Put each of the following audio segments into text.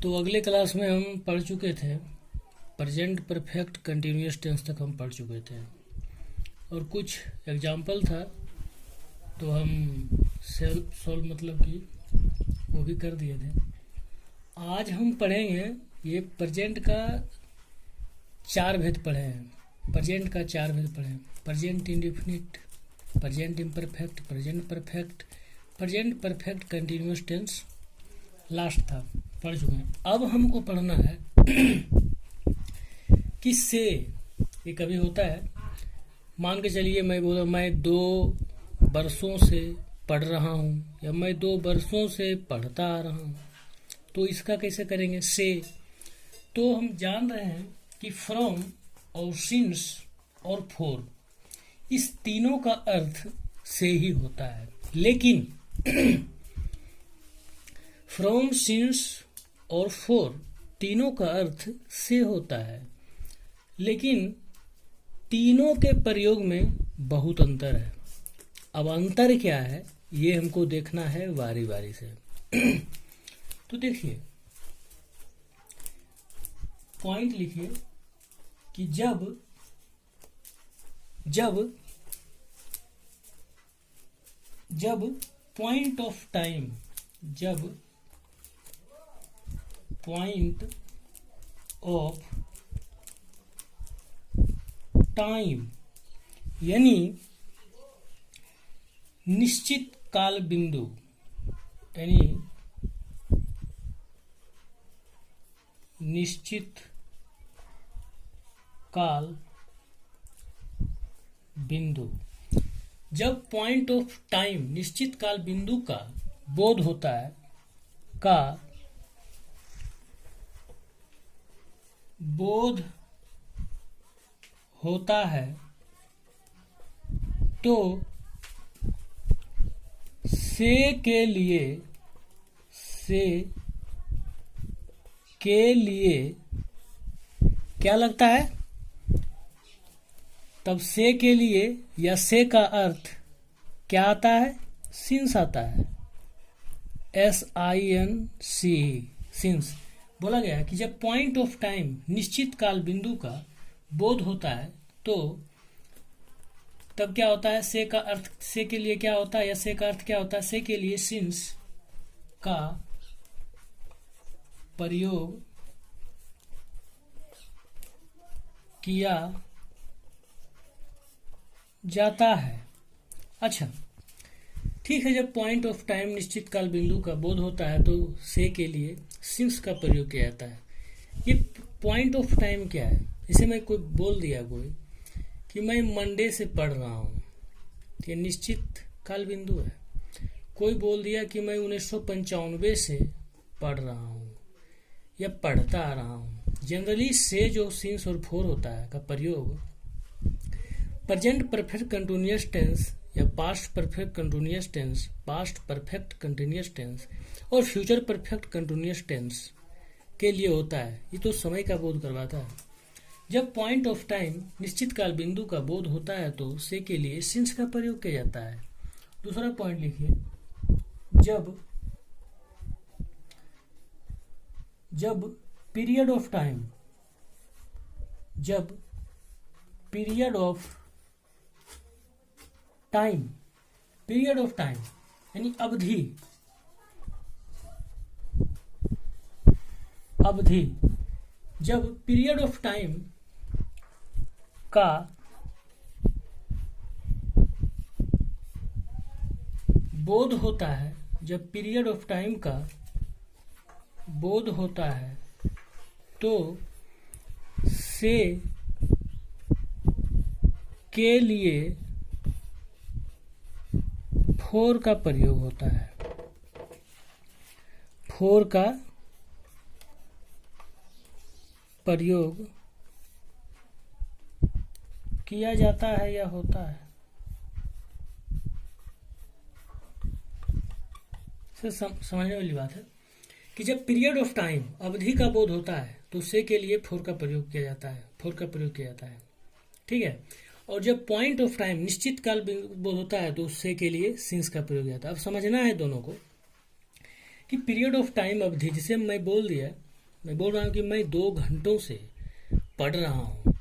तो अगले क्लास में हम पढ़ चुके थे, प्रेजेंट परफेक्ट कंटिन्यूअस टेंस तक हम पढ़ चुके थे और कुछ एग्जाम्पल था तो हम सेल्फ सॉल्व मतलब कि वो भी कर दिए थे। आज हम पढ़ेंगे ये प्रेजेंट का 4 भेद पढ़े हैं। प्रेजेंट का 4 भेद पढ़े हैं। Present indefinite, present imperfect, present perfect, present perfect continuous tense last था, पढ़ चुके हैं। अब हमको पढ़ना है कि से ये कभी होता है। मान के चलिए मैं बोला मैं 2 वर्षों से पढ़ रहा हूँ या मैं 2 वर्षों से पढ़ता आ रहा हूँ, तो इसका कैसे करेंगे से। तो हम जान रहे हैं कि फ्रॉम और सिंस और फॉर इस तीनों का अर्थ से ही होता है, लेकिन फ्रॉम सिंस और फॉर तीनों का अर्थ से होता है, लेकिन तीनों के प्रयोग में बहुत अंतर है। अब अंतर क्या है ये हमको देखना है बारी बारी से। तो देखिए, पॉइंट लिखिए कि जब पॉइंट ऑफ टाइम, जब पॉइंट ऑफ टाइम यानी निश्चित काल बिंदु, यानी निश्चित काल बिंदु, जब पॉइंट ऑफ टाइम निश्चित काल बिंदु का बोध होता है, का बोध होता है, तो से के लिए क्या लगता है, तब से के लिए या से का अर्थ क्या आता है, सिंस आता है, SINC, सिंस। बोला गया है कि जब पॉइंट ऑफ टाइम निश्चित काल बिंदु का बोध होता है तो तब क्या होता है, से का अर्थ, से के लिए क्या होता है या से का अर्थ क्या होता है, से के लिए सिंस का प्रयोग किया जाता है। अच्छा, ठीक है, जब पॉइंट ऑफ टाइम निश्चित काल बिंदु का बोध होता है तो से के लिए सिंस का प्रयोग किया जाता है। ये पॉइंट ऑफ टाइम क्या है, इसे मैं कोई बोल दिया कोई कि मैं मंडे से पढ़ रहा हूँ, ये निश्चित काल बिंदु है। कोई बोल दिया कि मैं 1995 से पढ़ रहा हूँ या पढ़ता आ रहा हूँ। जनरली से जो सिंस और फोर होता है का प्रयोग प्रेजेंट परफेक्ट कंटिन्यूअस टेंस या past perfect continuous tense, past perfect continuous tense और फ्यूचर परफेक्ट कंटिन्यूअस टेंस के लिए होता है। ये तो समय का बोध करवाता है। जब पॉइंट ऑफ टाइम निश्चित काल बिंदु का बोध होता है तो से के लिए सिंस का प्रयोग किया जाता है। दूसरा पॉइंट लिखिए, जब पीरियड ऑफ टाइम, जब period of time, period of time यानी अवधि, जब पीरियड ऑफ टाइम का बोध होता है, जब पीरियड ऑफ टाइम का बोध होता है तो से के लिए फोर का प्रयोग होता है, फोर का प्रयोग किया जाता है या होता है। समझने वाली बात है कि जब पीरियड ऑफ टाइम अवधि का बोध होता है तो से के लिए फोर का प्रयोग किया जाता है, फोर का प्रयोग किया जाता है, ठीक है। और जब पॉइंट ऑफ टाइम निश्चित काल बोध होता है तो उससे के लिए सिंस का प्रयोग किया जाता है। अब समझना है दोनों को कि पीरियड ऑफ टाइम अवधि, जिसे मैं बोल दिया मैं बोल रहा हूँ कि मैं 2 घंटों से पढ़ रहा हूँ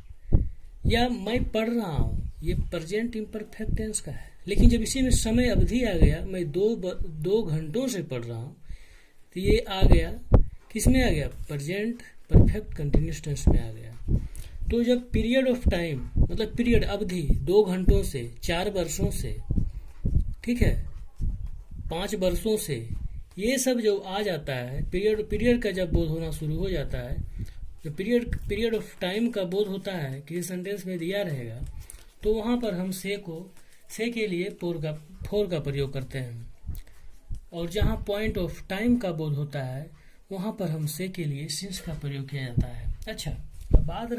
या मैं पढ़ रहा हूँ, ये प्रेजेंट इम्परफेक्ट टेंस का है। लेकिन जब इसी में समय अवधि आ गया, मैं 2 घंटों से पढ़ रहा हूँ, तो ये आ गया, किस में आ गया? प्रेजेंट परफेक्ट कंटिन्यूस टेंस में आ गया। तो जब पीरियड ऑफ टाइम, मतलब पीरियड अवधि 2 घंटों से, 4 वर्षों से, ठीक है, 5 वर्षों से, ये सब जो आ जाता है, पीरियड का जब बोध होना शुरू हो जाता है, जो पीरियड ऑफ टाइम का बोध होता है किसी सेंटेंस में दिया रहेगा, तो वहाँ पर हम से के लिए फोर का प्रयोग करते हैं। और जहाँ पॉइंट ऑफ टाइम का बोध होता है, वहाँ पर हम से के लिए सिंस का प्रयोग किया जाता है। अच्छा, अब बात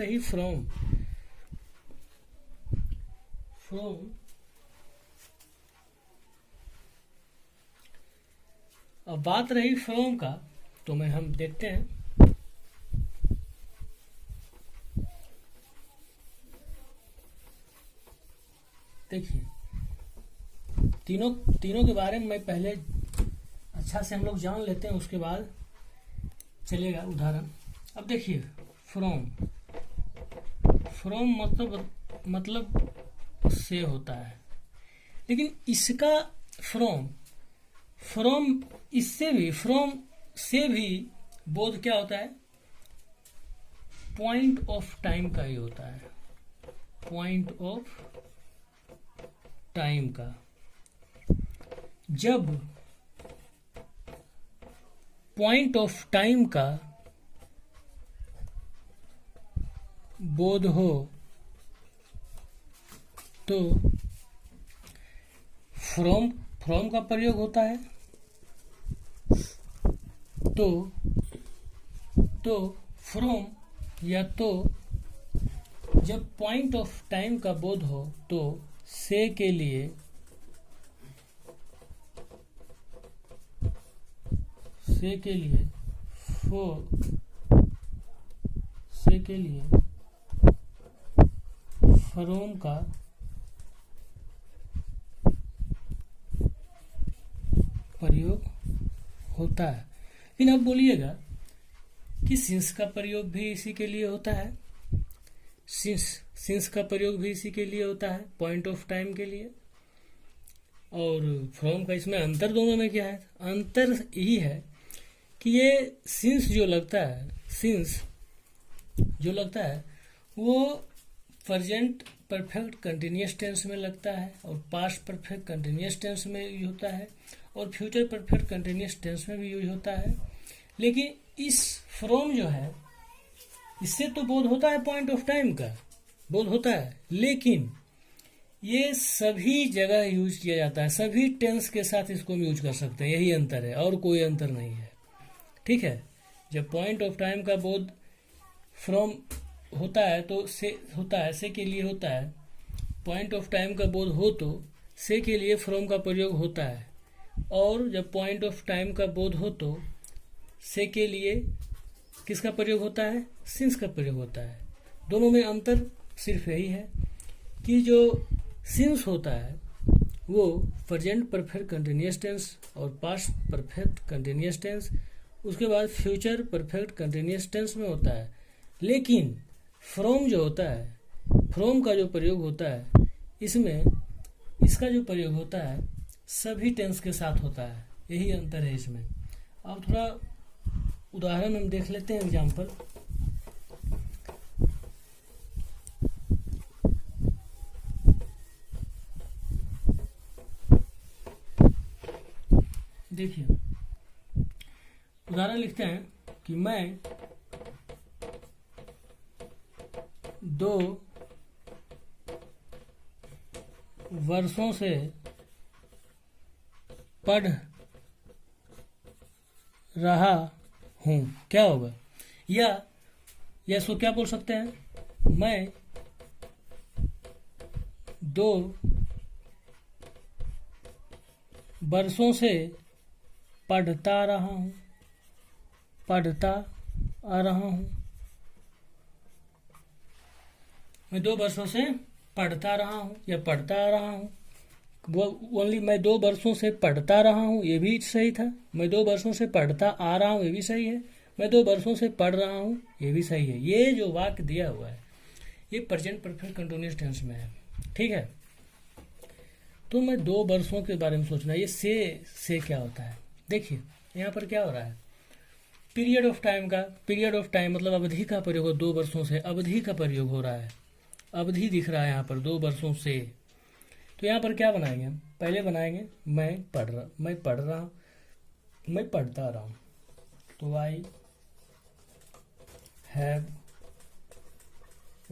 रही फ्रॉम का, तो हम देखते हैं। देखिए, तीनों के बारे में मैं पहले अच्छा से हम लोग जान लेते हैं, उसके बाद चलेगा उदाहरण। अब देखिए, फ्रॉम मतलब से होता है, लेकिन इसका फ्रॉम से भी बोध क्या होता है? पॉइंट ऑफ टाइम का ही होता है, पॉइंट ऑफ टाइम का। जब पॉइंट ऑफ टाइम का बोध हो तो फ्रॉम का प्रयोग होता है। तो फ्रॉम या तो जब पॉइंट ऑफ टाइम का बोध हो तो से के लिए फ्रॉम का प्रयोग होता है। लेकिन अब बोलिएगा कि सिंस का प्रयोग भी इसी के लिए होता है। सिंस का प्रयोग भी इसी के लिए होता है, पॉइंट ऑफ टाइम के लिए। और फ्रॉम का इसमें अंतर दोनों में क्या है? अंतर यही है कि ये सिंस जो लगता है वो प्रेजेंट परफेक्ट कंटिन्यूअस टेंस में लगता है, और पास्ट परफेक्ट कंटिन्यूअस टेंस में यूज होता है, और फ्यूचर परफेक्ट कंटिन्यूअस टेंस में भी यूज होता है। लेकिन इस फ्रॉम जो है, इससे तो बोध होता है, पॉइंट ऑफ टाइम का बोध होता है, लेकिन ये सभी जगह यूज किया जाता है, सभी टेंस के साथ इसको हम यूज कर सकते हैं। यही अंतर है, और कोई अंतर नहीं है। ठीक है, जब पॉइंट ऑफ टाइम का बोध फ्रॉम होता है तो से होता है, से के लिए होता है। पॉइंट ऑफ टाइम का बोध हो तो से के लिए फ्रॉम का प्रयोग होता है, और जब पॉइंट ऑफ टाइम का बोध हो तो से के लिए किसका प्रयोग होता है? सिंस का प्रयोग होता है। दोनों में अंतर सिर्फ यही है कि जो सिंस होता है वो प्रेजेंट परफेक्ट कंटिन्यूअस टेंस और पास्ट परफेक्ट कंटिन्यूअस टेंस, उसके बाद फ्यूचर परफेक्ट कंटिन्यूअस टेंस में होता है। लेकिन फ्रॉम जो होता है, फ्रॉम का जो प्रयोग होता है, इसमें इसका जो प्रयोग होता है सभी टेंस के साथ होता है। यही अंतर है इसमें। अब थोड़ा उदाहरण हम देख लेते हैं, एग्जाम्पल। देखिए, उदाहरण लिखते हैं कि मैं 2 वर्षों से पढ़ रहा हूँ। क्या होगा? या इसको क्या बोल सकते हैं? मैं 2 वर्षों से पढ़ता आ रहा हूँ। मैं 2 वर्षों से पढ़ता रहा हूँ या पढ़ता आ रहा हूँ। वो ओनली मैं 2 वर्षों से पढ़ता रहा हूँ, ये भी सही था। मैं 2 वर्षों से पढ़ता आ रहा हूँ, ये भी सही है। मैं 2 वर्षों से पढ़ रहा हूँ, ये भी सही है। ये जो वाक्य दिया हुआ है ये प्रेजेंट परफेक्ट कंटिन्यूअस टेंस में है, ठीक है। तो मैं 2 वर्षों के बारे में सोचना, ये से क्या होता है। देखिए यहाँ पर क्या हो रहा है, पीरियड ऑफ टाइम का, पीरियड ऑफ टाइम मतलब अवधि का प्रयोग हो, 2 वर्षों से अवधि का प्रयोग हो रहा है, अवधि दिख रहा है यहाँ पर 2 वर्षों से। तो यहाँ पर क्या बनाएंगे हम, पहले बनाएंगे मैं पढ़ रहा हूँ, मैं पढ़ता रहा हूँ। तो आई हैव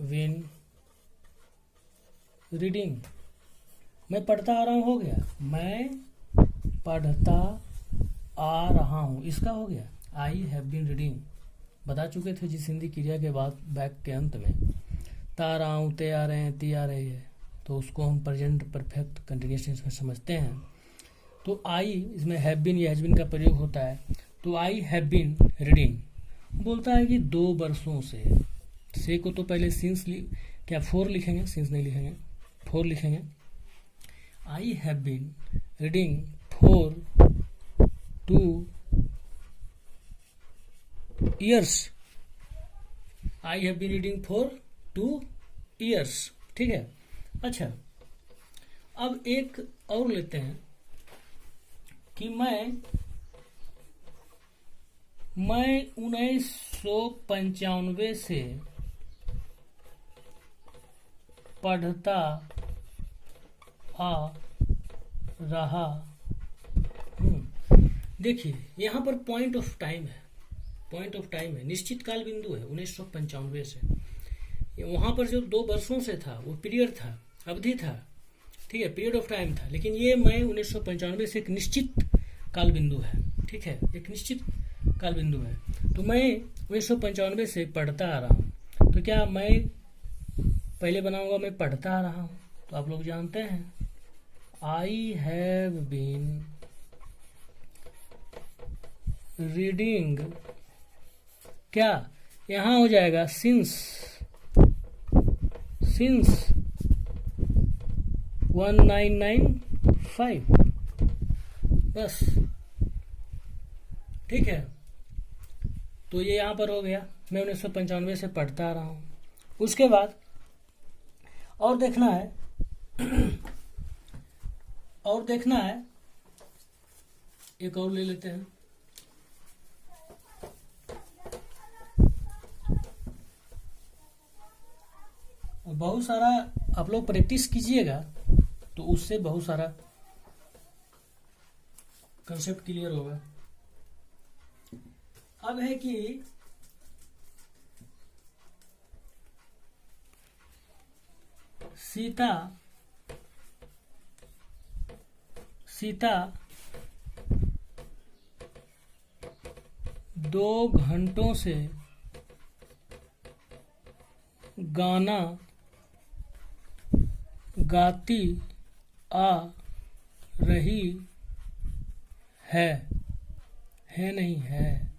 बीन रीडिंग, मैं पढ़ता आ रहा हूँ हो गया, मैं पढ़ता आ रहा हूँ इसका हो गया। आई हैव बीन रीडिंग बता चुके थे जिस हिंदी क्रिया के बाद बैक के अंत में ता रहा हूँ, ते आ रहे हैं, ती आ रही है, तो उसको हम प्रेजेंट परफेक्ट कंटिन्यूअस टेंस में समझते हैं। तो आई इसमें हैव बीन या हैज बीन का प्रयोग होता है। तो आई हैव बीन रीडिंग बोलता है कि 2 वर्षों से को तो पहले सिंस क्या 4 लिखेंगे, सिंस नहीं लिखेंगे, 4 लिखेंगे। I have been reading for 2 years, I have been reading for 2 years, ठीक है। अच्छा अब एक और लेते हैं कि मैं 1995 से पढ़ता आ रहा हूँ। देखिए यहाँ पर पॉइंट ऑफ टाइम है, पॉइंट ऑफ टाइम है, निश्चित काल बिंदु है 1995 से। वहां पर जो 2 वर्षों से था वो पीरियड था, अवधि था, ठीक है, पीरियड ऑफ टाइम था। लेकिन ये मैं 1995 से एक निश्चित काल बिंदु है, ठीक है, एक निश्चित काल बिंदु है। तो मैं 1995 से पढ़ता आ रहा हूँ। तो क्या मैं पहले बनाऊंगा मैं पढ़ता आ रहा हूँ, तो आप लोग जानते हैं आई हैव बीन रीडिंग, क्या यहाँ हो जाएगा सिंस 1995, बस, ठीक है। तो ये यहाँ पर हो गया, मैं 1995 से पढ़ता आ रहा हूँ। उसके बाद और देखना है एक और ले लेते हैं। बहुत सारा आप लोग प्रैक्टिस कीजिएगा तो उससे बहुत सारा कंसेप्ट क्लियर होगा। अब है कि सीता 2 घंटों से गाना गाती आ रही है नहीं है,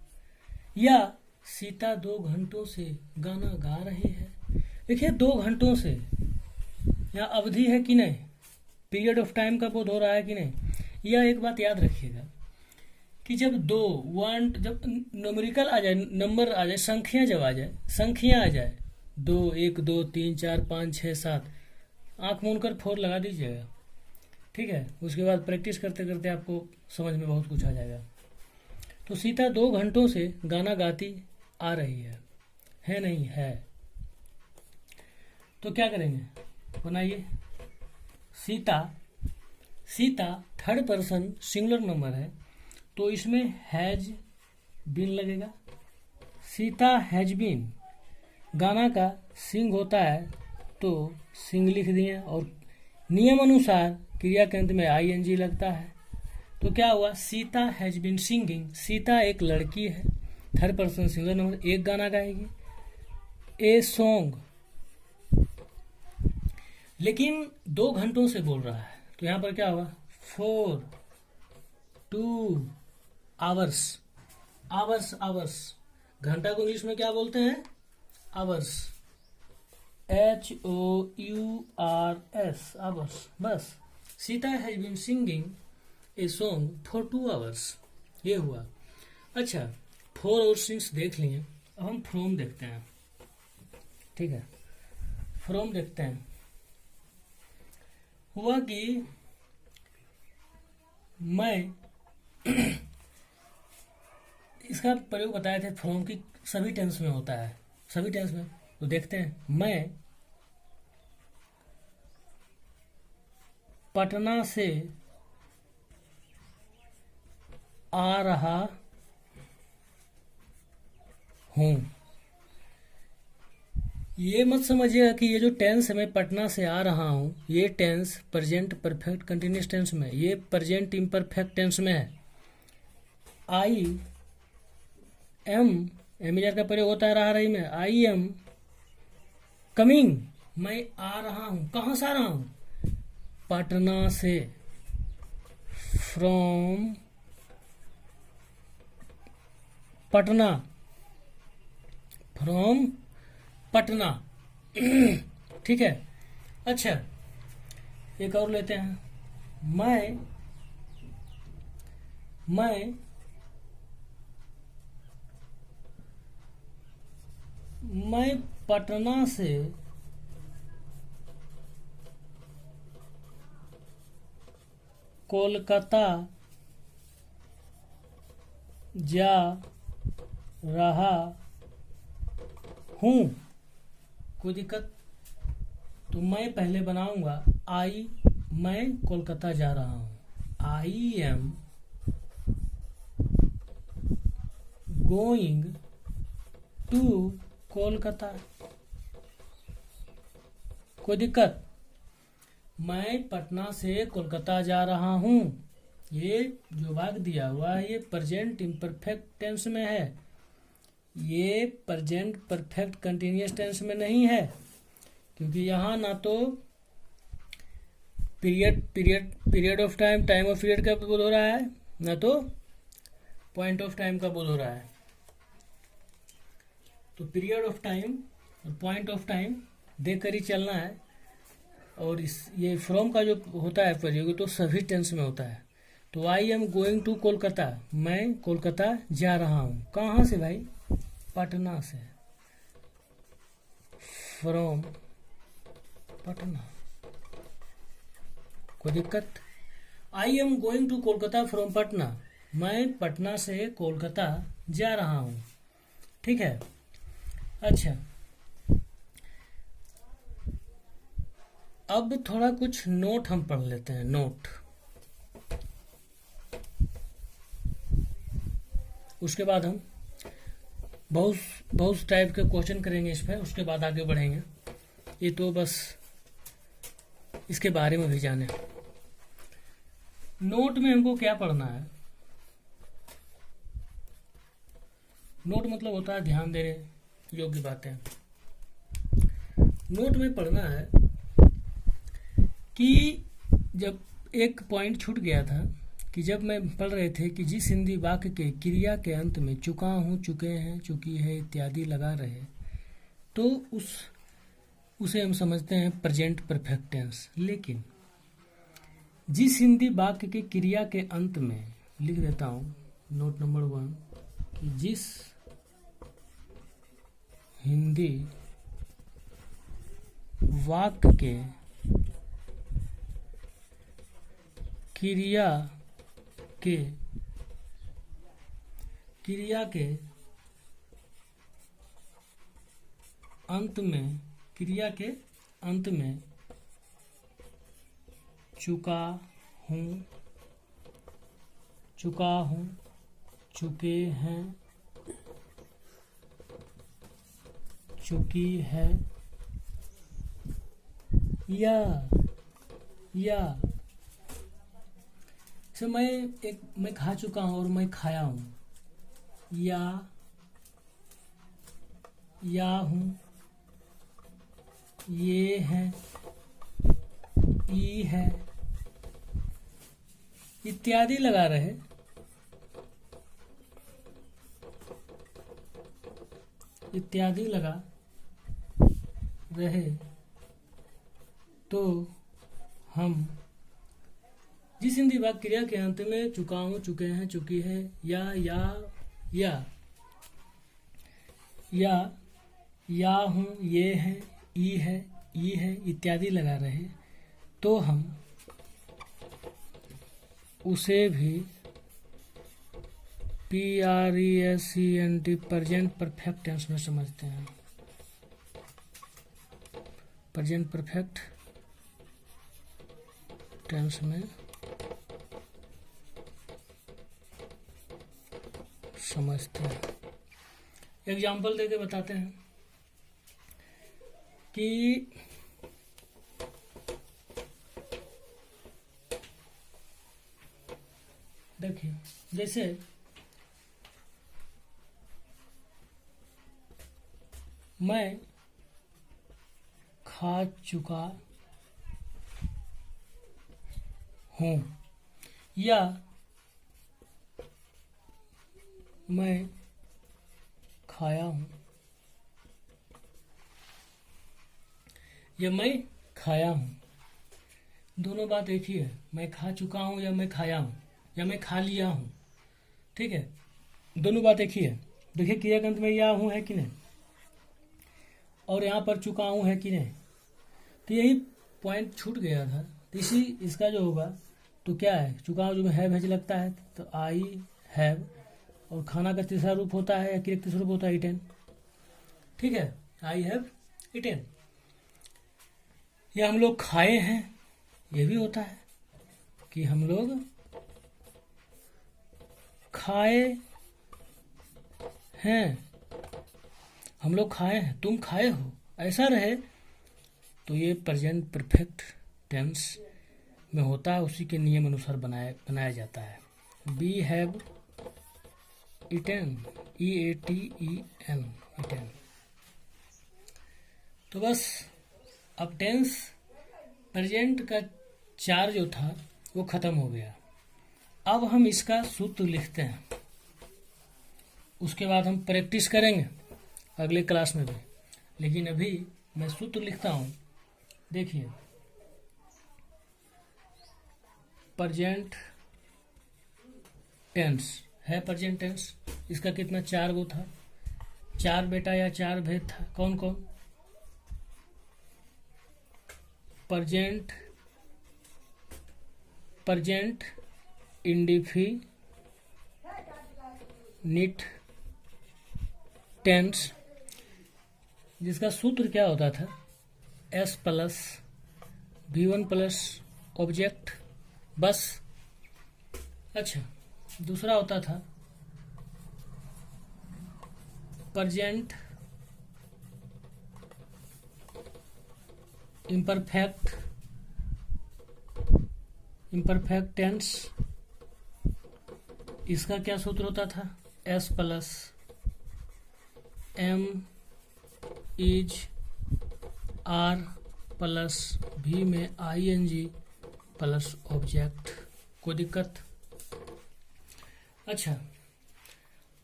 या सीता 2 घंटों से गाना गा रही है। देखिए 2 घंटों से यहाँ अवधि है कि नहीं, पीरियड ऑफ टाइम का बोध हो रहा है कि नहीं। यह एक बात याद रखिएगा कि जब जब न्यूमेरिकल आ जाए, नंबर आ जाए, संख्या जब आ जाए, संख्या आ जाए 2 1 2 3 4 5 6 7, आंख मूंद कर 4 लगा दीजिएगा, ठीक है। उसके बाद प्रैक्टिस करते करते आपको समझ में बहुत कुछ आ जाएगा। तो सीता 2 घंटों से गाना गाती आ रही है नहीं है। तो क्या करेंगे, बनाइए Sita 3rd person singular number है, तो इसमें हैज बीन लगेगा। सीता हैज बीन, गाना का सिंग होता है तो सिंग लिख दिए, और नियम अनुसार क्रिया के अंत में आईएनजी लगता है। तो क्या हुआ, Sita has been singing, Sita एक लड़की है, 3rd पर्सन सिंगुलर नंबर, एक गाना गाएगी, ए सॉन्ग, लेकिन 2 घंटों से बोल रहा है। तो यहाँ पर क्या होगा, 4 2 आवर्स, घंटा को इंग्लिश में क्या बोलते हैं, आवर्स, HOURS, आवर्स। बस Sita has been singing a song for 2 hours, ये हुआ। अच्छा फोर और सिंस देख लिए, अब हम फ्रॉम देखते हैं। ठीक है, फ्रॉम देखते हैं। हुआ कि मैं इसका प्रयोग बताए थे फ्रॉम की सभी टेंस में होता है, सभी टेंस में। तो देखते हैं, मैं पटना से आ रहा हूं। ये मत समझिएगा कि ये जो टेंस है मैं पटना से आ रहा हूं, ये tense present perfect continuous tense में, ये प्रेजेंट इम्परफेक्ट टेंस में है। आई एम, एमिलियर का प्रयोग होता है रहा रही में। आई एम कमिंग, मैं आ रहा हूं। कहां से आ रहा हूं? पटना से। From Patna, from Patna. ठीक है। अच्छा, एक और लेते हैं। मैं पटना से कोलकाता जा रहा हूं। कोई दिक्कत? तो मैं पहले बनाऊंगा आई, मैं कोलकाता जा रहा हूं। I am going to Kolkata. कोई दिक्कत? मैं पटना से कोलकाता जा रहा हूं। ये जो भाग दिया हुआ है ये प्रेजेंट इम्परफेक्ट टेंस में है, ये प्रेजेंट परफेक्ट कंटिन्यूअस टेंस में नहीं है, क्योंकि यहाँ ना तो period of time, time of period का बोध हो रहा है, ना तो पॉइंट ऑफ टाइम का बोध हो रहा है। तो पीरियड ऑफ टाइम और पॉइंट ऑफ टाइम देकर ही चलना है। और ये फ्रॉम का जो होता है प्रयोग तो सभी टेंस में होता है। तो I am going to Kolkata, मैं कोलकाता जा रहा हूँ। कहाँ से भाई? पटना से। फ्रॉम पटना। कोई दिक्कत? I am going to Kolkata from Patna, मैं पटना से कोलकाता जा रहा हूँ। ठीक है। अच्छा, अब थोड़ा कुछ नोट हम पढ़ लेते हैं। नोट, उसके बाद हम बहुत टाइप के क्वेश्चन करेंगे इस पर, उसके बाद आगे बढ़ेंगे। ये तो बस इसके बारे में भी जाने। नोट में हमको क्या पढ़ना है? नोट मतलब होता है ध्यान देने योग्य बातें। नोट में पढ़ना है कि जब एक पॉइंट छूट गया था कि जब मैं पढ़ रहे थे कि जिस हिंदी वाक्य के क्रिया के अंत में चुका हूं, चुके हैं, चुकी है इत्यादि लगा रहे, तो उसे हम समझते हैं प्रेजेंट परफेक्ट टेंस। लेकिन जिस हिंदी वाक्य के क्रिया के अंत में, लिख देता हूं नोट नंबर 1, कि जिस हिंदी वाक्य के क्रिया के अंत में, क्रिया के अंत में चुका हूं, चुके हैं, चुकी है, या से मैं खा चुका हूं और मैं खाया हूं, या हूं, ये है, ई है इत्यादि लगा रहे, इत्यादि लगा रहे तो हम जिस हिंदी वाक्य क्रिया के अंत में चुका हूं, चुके हैं, चुकी है, या या हूँ, ये है, ई है इत्यादि लगा रहे तो हम उसे भी PRESENT प्रेजेंट परफेक्ट टेंस में समझते हैं। प्रेजेंट परफेक्ट टेंस में समझते हैं। एग्जाम्पल देके बताते हैं कि देखिए, जैसे मैं खा चुका हूँ या मैं खाया हूँ या मैं खाया हूँ, दोनों बात एक ही है। मैं खा चुका हूँ या मैं खाया हूँ या मैं खा लिया हूँ, ठीक है, दोनों बात एक ही है। देखिए क्रियाकंत में या हूँ है कि नहीं, और यहाँ पर चुका हूँ है कि नहीं, तो यही पॉइंट छूट गया था। तो इसी इसका जो होगा तो क्या है, चुका हूँ जो हैव हैज लगता है तो आई हैव, और खाना का तीसरा रूप होता है या क्रिया तीसरा रूप होता है इटेन, ठीक है, आई हैव इटेन। या हम लोग खाए हैं, ये भी होता है कि हम लोग खाए हैं, हम लोग खाए हैं, तुम खाए हो, ऐसा रहे तो ये प्रेजेंट परफेक्ट टेंस में होता है, उसी के नियम अनुसार बनाया जाता है। We have eaten, EATEN, eaten. तो बस अब टेंस प्रेजेंट का 4 जो था वो खत्म हो गया। अब हम इसका सूत्र लिखते हैं, उसके बाद हम प्रैक्टिस करेंगे अगले क्लास में भी, लेकिन अभी मैं सूत्र लिखता हूँ। देखिए, प्रेजेंट टेंस है, प्रेजेंट टेंस इसका कितना 4 गो था, 4 बेटा या 4 भेद था, कौन कौन, प्रेजेंट इंडेफिनिट टेंस, जिसका सूत्र क्या होता था, S plus V1 plus object, बस। अच्छा, दूसरा होता था प्रेजेंट इम्परफेक्ट टेंस, इसका क्या सूत्र होता था, S plus M is R plus V में ING प्लस ऑब्जेक्ट। कोई दिक्कत? अच्छा,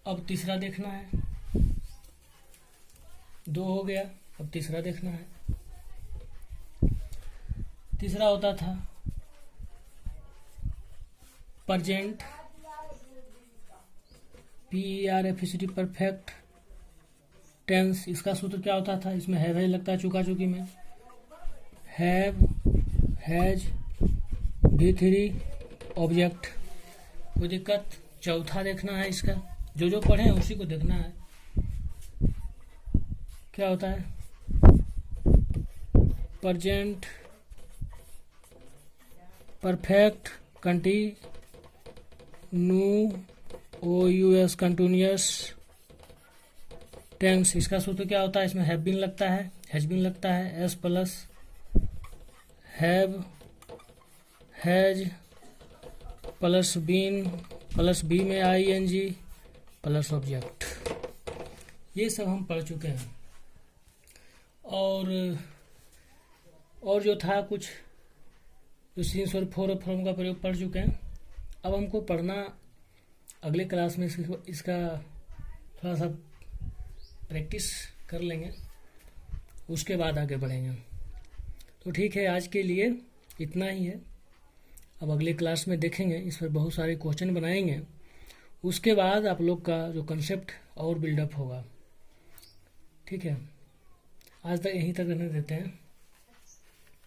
अब तीसरा देखना है, 2 हो गया, अब तीसरा देखना है। तीसरा होता था प्रेजेंट PERFECT परफेक्ट टेंस, इसका सूत्र क्या होता था, इसमें हैव लगता है चुका चुकी में, हैव हैज V3 ऑब्जेक्ट। कोई दिक्कत? चौथा देखना है इसका, जो पढ़े हैं उसी को देखना है। क्या होता है, present perfect continuous continuous tense, इसका सूत्र क्या होता है, इसमें हैव बीन लगता है, हैज बीन लगता है, S plus have has plus been plus be में ING प्लस ऑब्जेक्ट। ये सब हम पढ़ चुके हैं। और जो था कुछ जो सीन्स और फॉर्म का प्रयोग पढ़ चुके हैं। अब हमको पढ़ना अगले क्लास में इसका थोड़ा सा प्रैक्टिस कर लेंगे, उसके बाद आगे बढ़ेंगे। तो ठीक है, आज के लिए इतना ही है। अब अगले क्लास में देखेंगे, इस पर बहुत सारे क्वेश्चन बनाएंगे, उसके बाद आप लोग का जो कंसेप्ट और बिल्डअप होगा। ठीक है, आज तक यहीं तक रहने देते हैं।